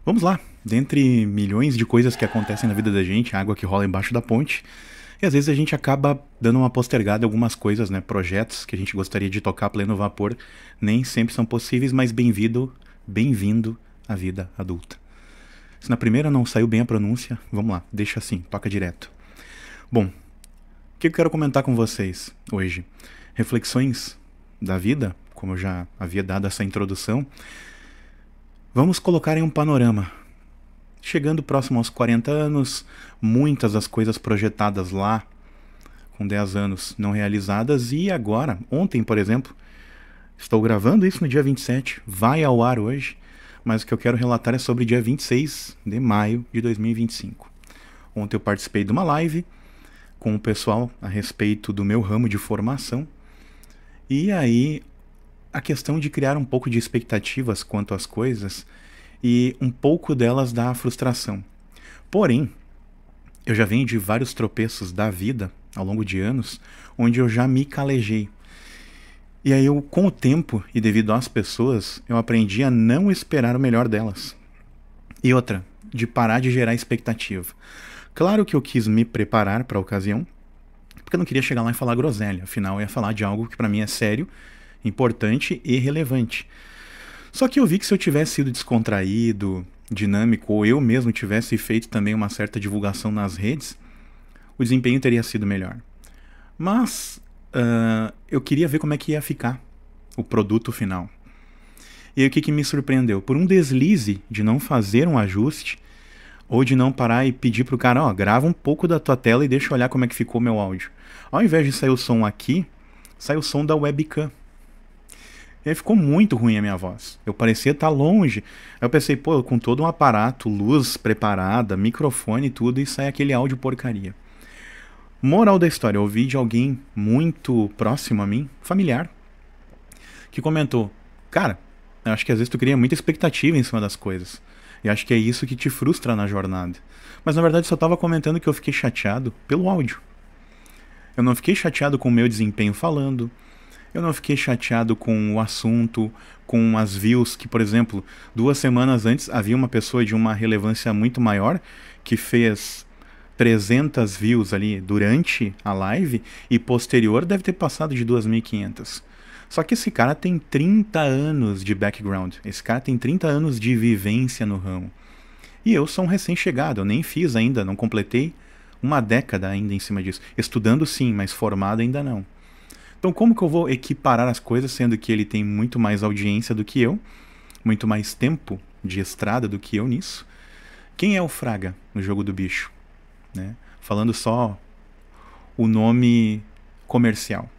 Vamos lá. Dentre milhões de coisas que acontecem na vida da gente, água que rola embaixo da ponte, e às vezes a gente acaba dando uma postergada em algumas coisas, né? Projetos que a gente gostaria de tocar a pleno vapor, nem sempre são possíveis, mas bem-vindo à vida adulta. Se na primeira não saiu bem a pronúncia, vamos lá, deixa assim, toca direto. Bom, o que eu quero comentar com vocês hoje? Reflexões da vida, como eu já havia dado essa introdução. Vamos colocar em um panorama. Chegando próximo aos 40 anos, muitas das coisas projetadas lá, com 10 anos, não realizadas, e agora, ontem, por exemplo, estou gravando isso no dia 27, vai ao ar hoje, mas o que eu quero relatar é sobre o dia 26 de maio de 2025. Ontem eu participei de uma live com o pessoal a respeito do meu ramo de formação, e aí a questão de criar um pouco de expectativas quanto às coisas e um pouco delas dá frustração. Porém, eu já venho de vários tropeços da vida ao longo de anos, onde eu já me calejei. E aí eu, com o tempo e devido às pessoas, eu aprendi a não esperar o melhor delas. E outra, de parar de gerar expectativa. Claro que eu quis me preparar para a ocasião, porque eu não queria chegar lá e falar groselha, afinal eu ia falar de algo que para mim é sério, importante e relevante. Só que eu vi que se eu tivesse sido descontraído, dinâmico, ou eu mesmo tivesse feito também uma certa divulgação nas redes, o desempenho teria sido melhor. Mas eu queria ver como é que ia ficar o produto final. E aí o que me surpreendeu? Por um deslize de não fazer um ajuste, ou de não parar e pedir pro cara, ó, grava um pouco da tua tela e deixa eu olhar como é que ficou meu áudio. Ao invés de sair o som aqui, sai o som da webcam. E aí ficou muito ruim a minha voz. Eu parecia estar longe. Aí eu pensei, pô, com todo um aparato, luz preparada, microfone e tudo, e sai aquele áudio porcaria. Moral da história, eu ouvi de alguém muito próximo a mim, familiar, que comentou, cara, eu acho que às vezes tu cria muita expectativa em cima das coisas. E acho que é isso que te frustra na jornada. Mas na verdade só estava comentando que eu fiquei chateado pelo áudio. Eu não fiquei chateado com o meu desempenho falando. Eu não fiquei chateado com o assunto, com as views, que, por exemplo, 2 semanas antes havia uma pessoa de uma relevância muito maior que fez 300 views ali durante a live e posterior deve ter passado de 2.500. Só que esse cara tem 30 anos de background, esse cara tem 30 anos de vivência no ramo. E eu sou um recém-chegado, eu nem fiz ainda, não completei uma década ainda em cima disso. Estudando sim, mas formado ainda não. Então como que eu vou equiparar as coisas, sendo que ele tem muito mais audiência do que eu, muito mais tempo de estrada do que eu nisso? Quem é o Fraga no jogo do bicho? Né? Falando só o nome comercial.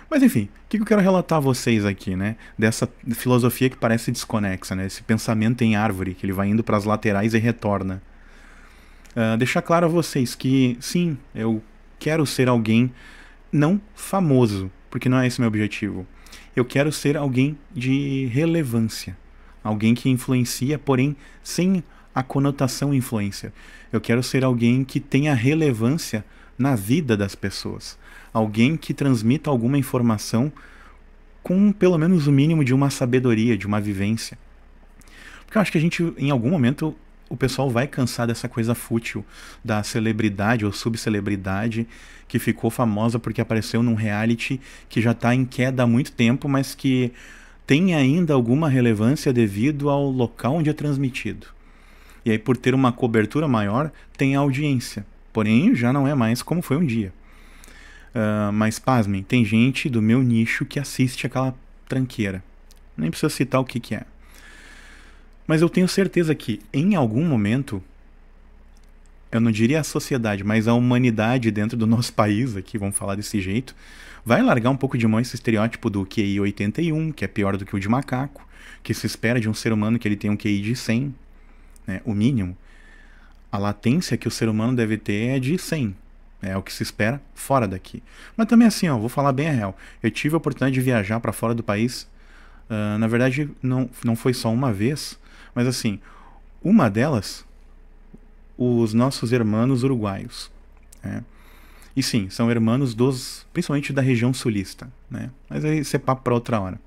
Mas enfim, o que eu quero relatar a vocês aqui, né? Dessa filosofia que parece desconexa, né? Esse pensamento em árvore, que ele vai indo para as laterais e retorna. Deixar claro a vocês que, sim, eu quero ser alguém não famoso, porque não é esse meu objetivo. Eu quero ser alguém de relevância. Alguém que influencia, porém sem a conotação influência. Eu quero ser alguém que tenha relevância na vida das pessoas. Alguém que transmita alguma informação com pelo menos o mínimo de uma sabedoria, de uma vivência. Porque eu acho que a gente, em algum momento, o pessoal vai cansar dessa coisa fútil da celebridade ou subcelebridade que ficou famosa porque apareceu num reality que já está em queda há muito tempo, mas que tem ainda alguma relevância devido ao local onde é transmitido. E aí, por ter uma cobertura maior, tem audiência. Porém, já não é mais como foi um dia. Mas, pasmem, tem gente do meu nicho que assiste aquela tranqueira. Nem precisa citar o que é. Mas eu tenho certeza que, em algum momento, eu não diria a sociedade, mas a humanidade dentro do nosso país, aqui, vamos falar desse jeito, vai largar um pouco de mão esse estereótipo do QI 81, que é pior do que o de macaco, que se espera de um ser humano que ele tenha um QI de 100, né, o mínimo. A latência que o ser humano deve ter é de 100. É o que se espera fora daqui. Mas também assim, ó, vou falar bem a real. Eu tive a oportunidade de viajar para fora do país. Na verdade, não foi só uma vez, mas assim, uma delas, os nossos irmãos uruguaios. Né? E sim, são irmãos principalmente da região sulista. Né? Mas aí isso é papo para outra hora.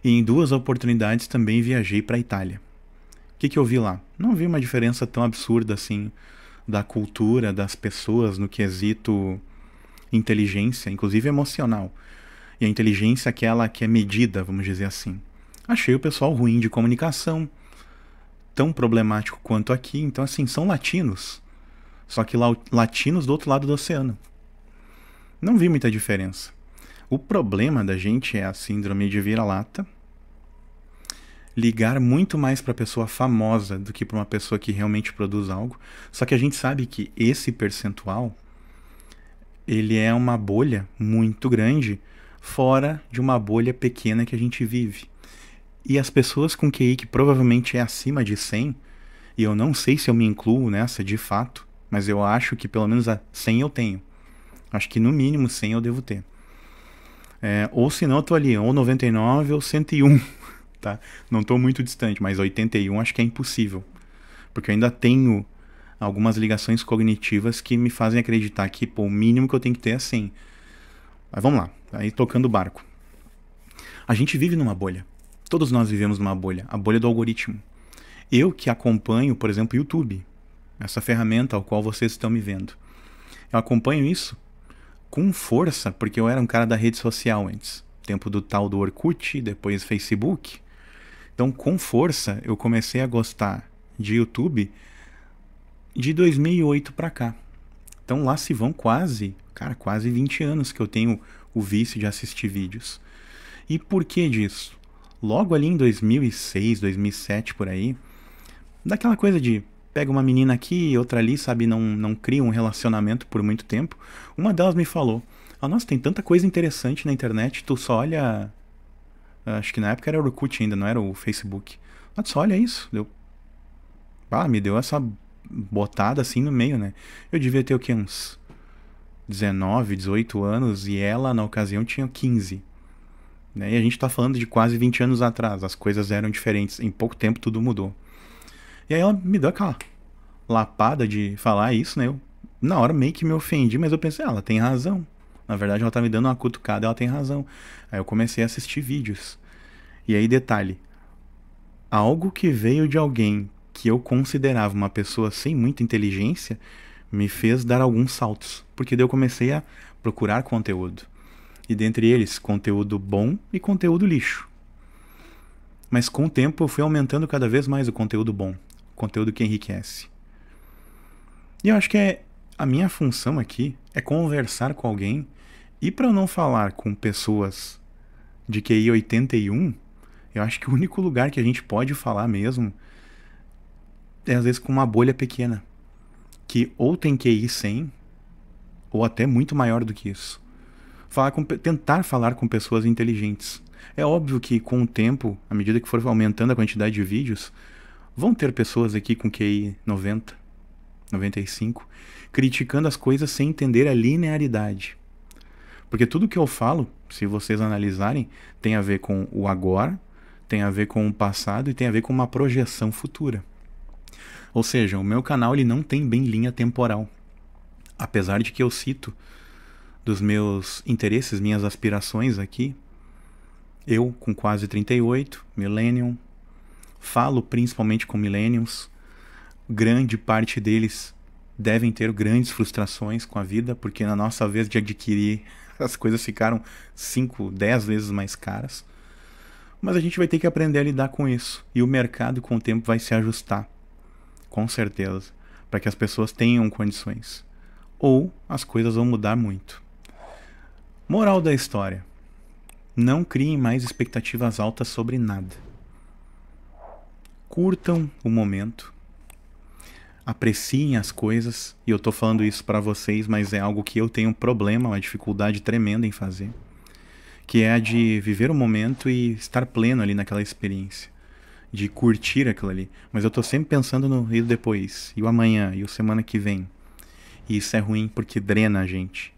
E em 2 oportunidades também viajei para a Itália. que eu vi lá? Não vi uma diferença tão absurda assim da cultura das pessoas no quesito inteligência, inclusive emocional. E a inteligência aquela que é medida, vamos dizer assim. Achei o pessoal ruim de comunicação, tão problemático quanto aqui. Então, assim, são latinos. Só que latinos do outro lado do oceano. Não vi muita diferença. O problema da gente é a síndrome de vira-lata. Ligar muito mais para pessoa famosa do que para uma pessoa que realmente produz algo. Só que a gente sabe que esse percentual, ele é uma bolha muito grande fora de uma bolha pequena que a gente vive. E as pessoas com QI que provavelmente é acima de 100, e eu não sei se eu me incluo nessa de fato, mas eu acho que pelo menos a 100 eu tenho. Acho que no mínimo 100 eu devo ter. Ou se não, eu tô ali, ou 99 ou 101, tá? Não tô muito distante, mas 81 acho que é impossível. Porque eu ainda tenho algumas ligações cognitivas que me fazem acreditar que, pô, o mínimo que eu tenho que ter é 100. Mas vamos lá, aí tocando o barco. A gente vive numa bolha. Todos nós vivemos numa bolha, a bolha do algoritmo. Eu que acompanho, por exemplo, o YouTube, essa ferramenta ao qual vocês estão me vendo. Eu acompanho isso com força, porque eu era um cara da rede social antes. Tempo do tal do Orkut, depois Facebook. Então, com força, eu comecei a gostar de YouTube de 2008 pra cá. Então, lá se vão quase 20 anos que eu tenho o vício de assistir vídeos. E por que disso? Logo ali em 2006, 2007, por aí, daquela coisa de pega uma menina aqui e outra ali, sabe, não cria um relacionamento por muito tempo. Uma delas me falou, nossa, tem tanta coisa interessante na internet, tu só olha... Acho que na época era o Orkut ainda, não era o Facebook. Mas tu só olha isso. Me deu essa botada assim no meio, né? Eu devia ter o quê? Uns 19, 18 anos e ela, na ocasião, tinha 15. Né? E a gente tá falando de quase 20 anos atrás. As coisas eram diferentes. Em pouco tempo tudo mudou. E aí ela me deu aquela lapada de falar isso, né? Eu, na hora meio que me ofendi, mas eu pensei, ela tem razão. Na verdade ela tá me dando uma cutucada, ela tem razão. Aí eu comecei a assistir vídeos. E aí, detalhe. Algo que veio de alguém que eu considerava uma pessoa sem muita inteligência me fez dar alguns saltos. Porque daí eu comecei a procurar conteúdo. E dentre eles, conteúdo bom e conteúdo lixo. Mas com o tempo eu fui aumentando cada vez mais o conteúdo bom. Conteúdo que enriquece. E eu acho que a minha função aqui é conversar com alguém. E para eu não falar com pessoas de QI 81, eu acho que o único lugar que a gente pode falar mesmo é às vezes com uma bolha pequena. Que ou tem QI 100, ou até muito maior do que isso. Tentar falar com pessoas inteligentes. É óbvio que com o tempo, à medida que for aumentando a quantidade de vídeos, vão ter pessoas aqui com QI 90, 95, criticando as coisas sem entender a linearidade. Porque tudo que eu falo, se vocês analisarem, tem a ver com o agora, tem a ver com o passado e tem a ver com uma projeção futura. Ou seja, o meu canal ele não tem bem linha temporal. Apesar de que eu cito dos meus interesses, minhas aspirações aqui, eu com quase 38, millennium, falo principalmente com millennials, grande parte deles devem ter grandes frustrações com a vida, porque na nossa vez de adquirir as coisas ficaram 5, 10 vezes mais caras. Mas a gente vai ter que aprender a lidar com isso, e o mercado com o tempo vai se ajustar, com certeza, para que as pessoas tenham condições. Ou as coisas vão mudar muito. Moral da história. Não criem mais expectativas altas sobre nada. Curtam o momento. Apreciem as coisas. E eu tô falando isso para vocês, mas é algo que eu tenho um problema, uma dificuldade tremenda em fazer. Que é a de viver o momento e estar pleno ali naquela experiência. De curtir aquilo ali. Mas eu tô sempre pensando no e depois, e o amanhã, e o semana que vem. E isso é ruim porque drena a gente.